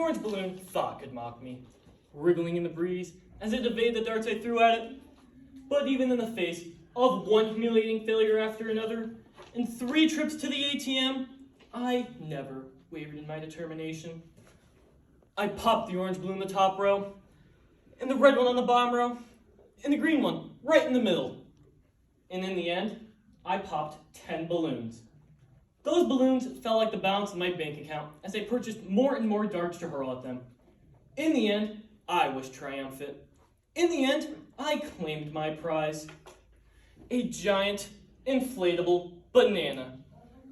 orange balloon thought could mock me, wriggling in the breeze as it evaded the darts I threw at it. But even in the face of one humiliating failure after another, and 3 trips to the ATM, I never wavered in my determination. I popped the orange balloon in the top row, and the red one on the bottom row, and the green one right in the middle. And in the end, I popped 10 balloons. Those balloons felt like the balance in my bank account as I purchased more and more darts to hurl at them. In the end, I was triumphant. In the end, I claimed my prize. A giant, inflatable banana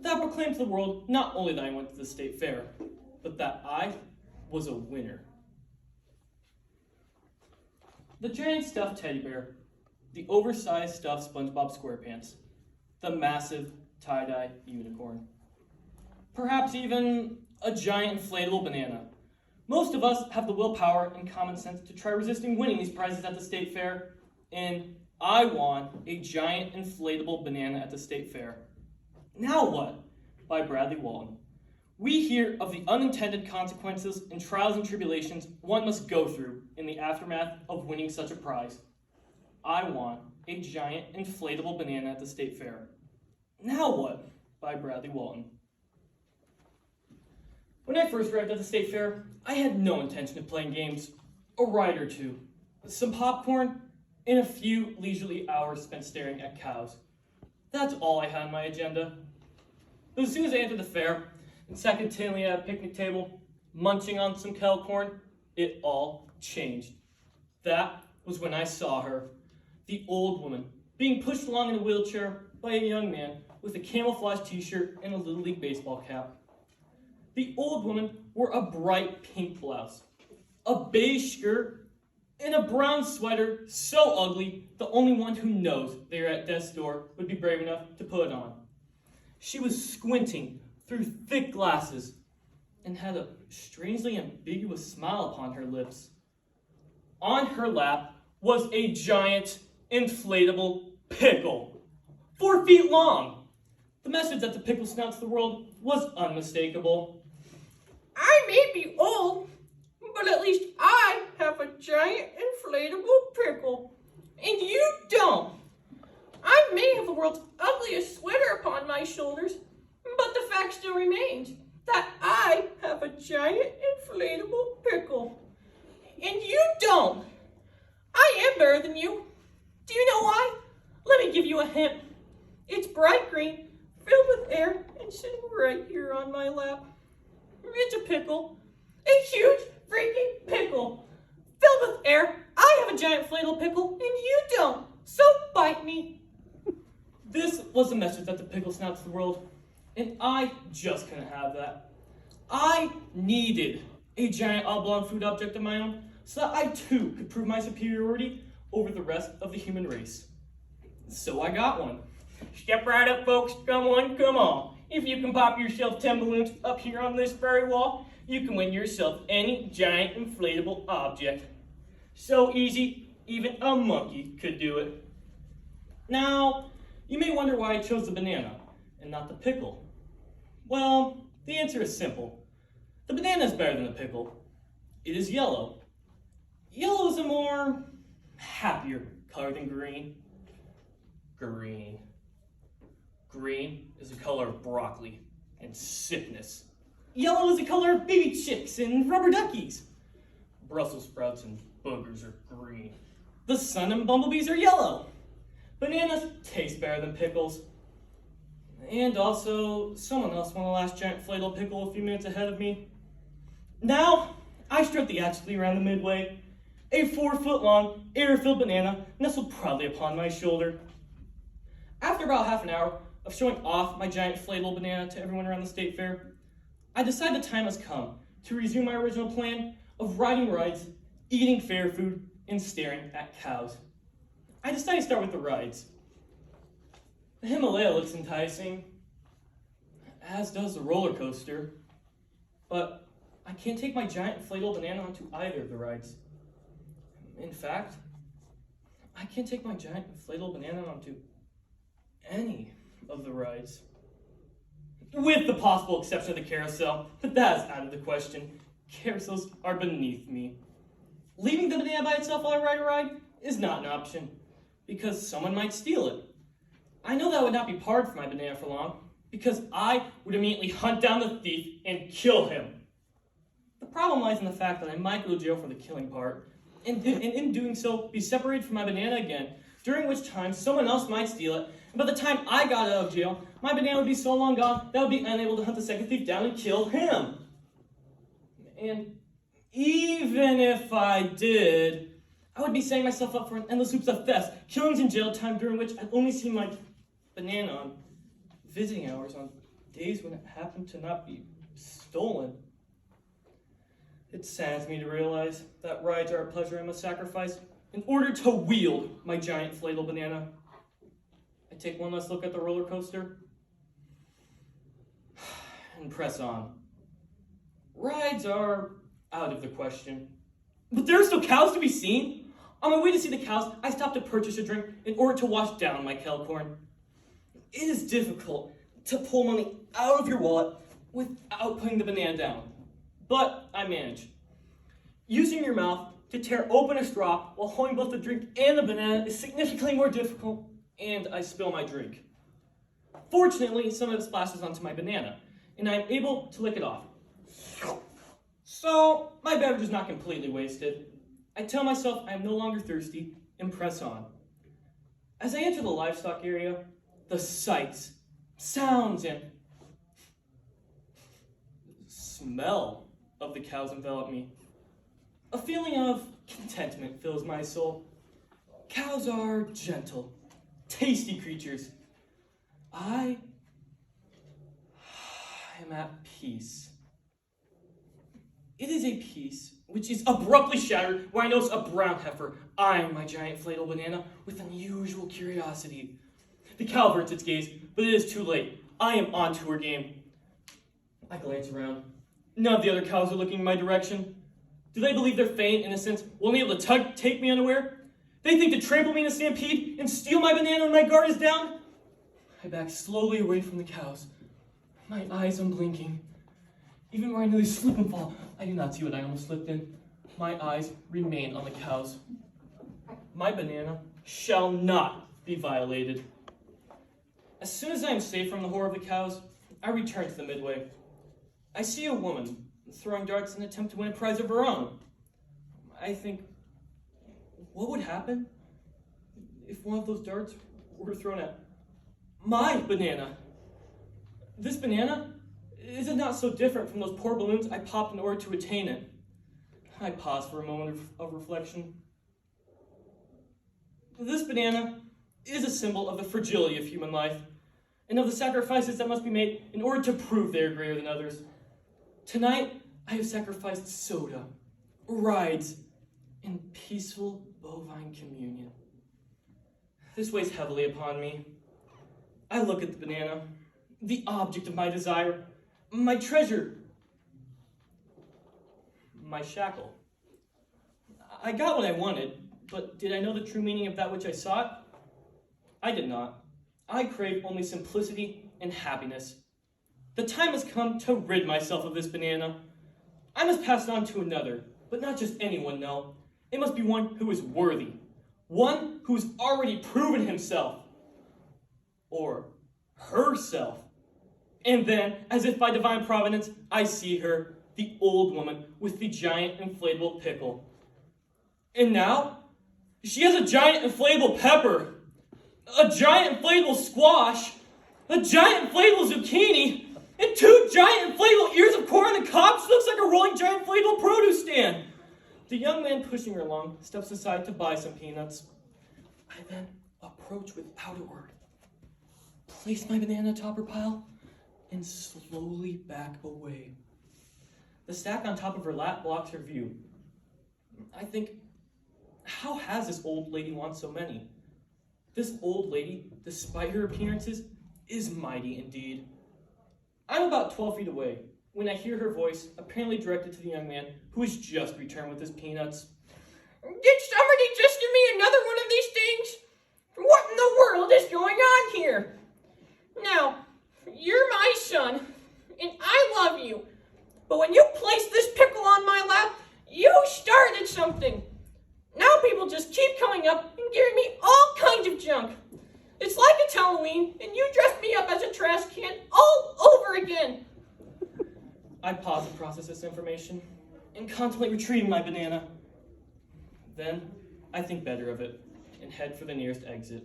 that proclaimed to the world not only that I went to the state fair, but that I was a winner. The giant stuffed teddy bear, the oversized stuffed SpongeBob SquarePants, the massive tie-dye unicorn. Perhaps even a giant inflatable banana. Most of us have the willpower and common sense to try resisting winning these prizes at the state fair, and I won a giant inflatable banana at the state fair. Now What? By Bradley Walton. We hear of the unintended consequences and trials and tribulations one must go through in the aftermath of winning such a prize. I won a giant inflatable banana at the state fair. Now What? By Bradley Walton. When I first arrived at the state fair, I had no intention of playing games, a ride or two, some popcorn, and a few leisurely hours spent staring at cows. That's all I had on my agenda. But as soon as I entered the fair and sat continually at a picnic table, munching on some kettle corn, it all changed. That was when I saw her, the old woman, being pushed along in a wheelchair by a young man with a camouflage t-shirt and a Little League baseball cap. The old woman wore a bright pink blouse, a beige skirt, and a brown sweater so ugly the only one who knows they are at death's door would be brave enough to put it on. She was squinting through thick glasses and had a strangely ambiguous smile upon her lips. On her lap was a giant inflatable pickle, 4 feet long. The message that the pickle sent out to the world was unmistakable. I may be old, but at least I have a giant inflatable pickle, and you don't. I may have the world's ugliest sweater upon my shoulders, but the fact still remains that I have a giant inflatable pickle, and you don't. I am better than you. Do you know why? Let me give you a hint. It's bright green, filled with air, and sitting right here on my lap. It's a pickle, a huge freaking pickle, filled with air. I have a giant inflatable pickle, and you don't, so bite me. This was the message that the pickle sent out to the world, and I just couldn't have that. I needed a giant oblong food object of my own so that I too could prove my superiority over the rest of the human race. So I got one. Step right up, folks. Come on, come on. If you can pop yourself 10 balloons up here on this very wall, you can win yourself any giant inflatable object. So easy, even a monkey could do it. Now, you may wonder why I chose the banana and not the pickle. Well, the answer is simple. The banana is better than the pickle. It is yellow. Yellow is a more happier color than green. Green. Green is the color of broccoli and sickness. Yellow is the color of baby chicks and rubber duckies. Brussels sprouts and boogers are green. The sun and bumblebees are yellow. Bananas taste better than pickles. And also, someone else won the last giant inflatable pickle a few minutes ahead of me. Now, I strut theatrically around the midway, a 4-foot-long, air-filled banana nestled proudly upon my shoulder. After about half an hour of showing off my giant inflatable banana to everyone around the state fair, I decide the time has come to resume my original plan of riding rides, eating fair food, and staring at cows. I decide to start with the rides. The Himalaya looks enticing, as does the roller coaster, but I can't take my giant inflatable banana onto either of the rides. In fact, I can't take my giant inflatable banana onto any of the rides. With the possible exception of the carousel, but that is out of the question. Carousels are beneath me. Leaving the banana by itself while I ride a ride is not an option, because someone might steal it. I know that would not be pardoned for my banana for long, because I would immediately hunt down the thief and kill him. The problem lies in the fact that I might go to jail for the killing part, and in doing so, be separated from my banana again, during which time someone else might steal it, and by the time I got out of jail, my banana would be so long gone that I would be unable to hunt the second thief down and kill him. And even if I did, I would be setting myself up for an endless loops of thefts, killings, and jail time during which I'd only see my banana on visiting hours on days when it happened to not be stolen. It saddens me to realize that rides are a pleasure I must sacrifice in order to wield my giant inflatable banana. I take one last look at the roller coaster and press on. Rides are out of the question. But there are still cows to be seen. On my way to see the cows, I stopped to purchase a drink in order to wash down my kettle corn. It is difficult to pull money out of your wallet without putting the banana down. But I manage. Using your mouth to tear open a straw while holding both the drink and the banana is significantly more difficult, and I spill my drink. Fortunately, some of it splashes onto my banana, and I am able to lick it off. So, my beverage is not completely wasted. I tell myself I am no longer thirsty and press on. As I enter the livestock area, the sights, sounds, and smell of the cows envelop me. A feeling of contentment fills my soul. Cows are gentle, tasty creatures. I am at peace. It is a peace which is abruptly shattered when I notice a brown heifer eyeing my giant inflatable banana with unusual curiosity. The cow averts its gaze, but it is too late. I am on to her game. I glance around. None of the other cows are looking in my direction. Do they believe their feigned innocence will be able to take me unaware? They think to trample me in a stampede and steal my banana when my guard is down? I back slowly away from the cows, my eyes unblinking. Even where I nearly slip and fall, I do not see what I almost slipped in. My eyes remain on the cows. My banana shall not be violated. As soon as I am safe from the horror of the cows, I return to the midway. I see a woman throwing darts in an attempt to win a prize of her own. I think, what would happen if one of those darts were thrown at my banana? This banana is not so different from those poor balloons I popped in order to attain it. I pause for a moment of reflection. This banana is a symbol of the fragility of human life and of the sacrifices that must be made in order to prove they are greater than others. Tonight, I have sacrificed soda, rides, and peaceful bovine communion. This weighs heavily upon me. I look at the banana, the object of my desire, my treasure, my shackle. I got what I wanted, but did I know the true meaning of that which I sought? I did not. I crave only simplicity and happiness. The time has come to rid myself of this banana. I must pass it on to another, but not just anyone, no. It must be one who is worthy, one who has already proven himself, or herself. And then, as if by divine providence, I see her, the old woman with the giant inflatable pickle. And now, she has a giant inflatable pepper, a giant inflatable squash, a giant inflatable zucchini, and 2 giant inflatable ears of corn on the cob. She looks like a rolling giant inflatable produce stand. The young man pushing her along steps aside to buy some peanuts. I then approach without a word, place my banana atop her pile, and slowly back away. The stack on top of her lap blocks her view. I think, how has this old lady won so many? This old lady, despite her appearances, is mighty indeed. I'm about 12 feet away when I hear her voice, apparently directed to the young man who has just returned with his peanuts. Did somebody just give me another one of these things? What in the world is going on here? Now, you're my son, and I love you. But when you placed this pickle on my lap, you started something. Now people just keep coming up and giving me all kinds of junk. It's like it's Halloween, and you dressed me up as a trash can all over again. I pause to process this information and contemplate retrieving my banana. Then I think better of it and head for the nearest exit.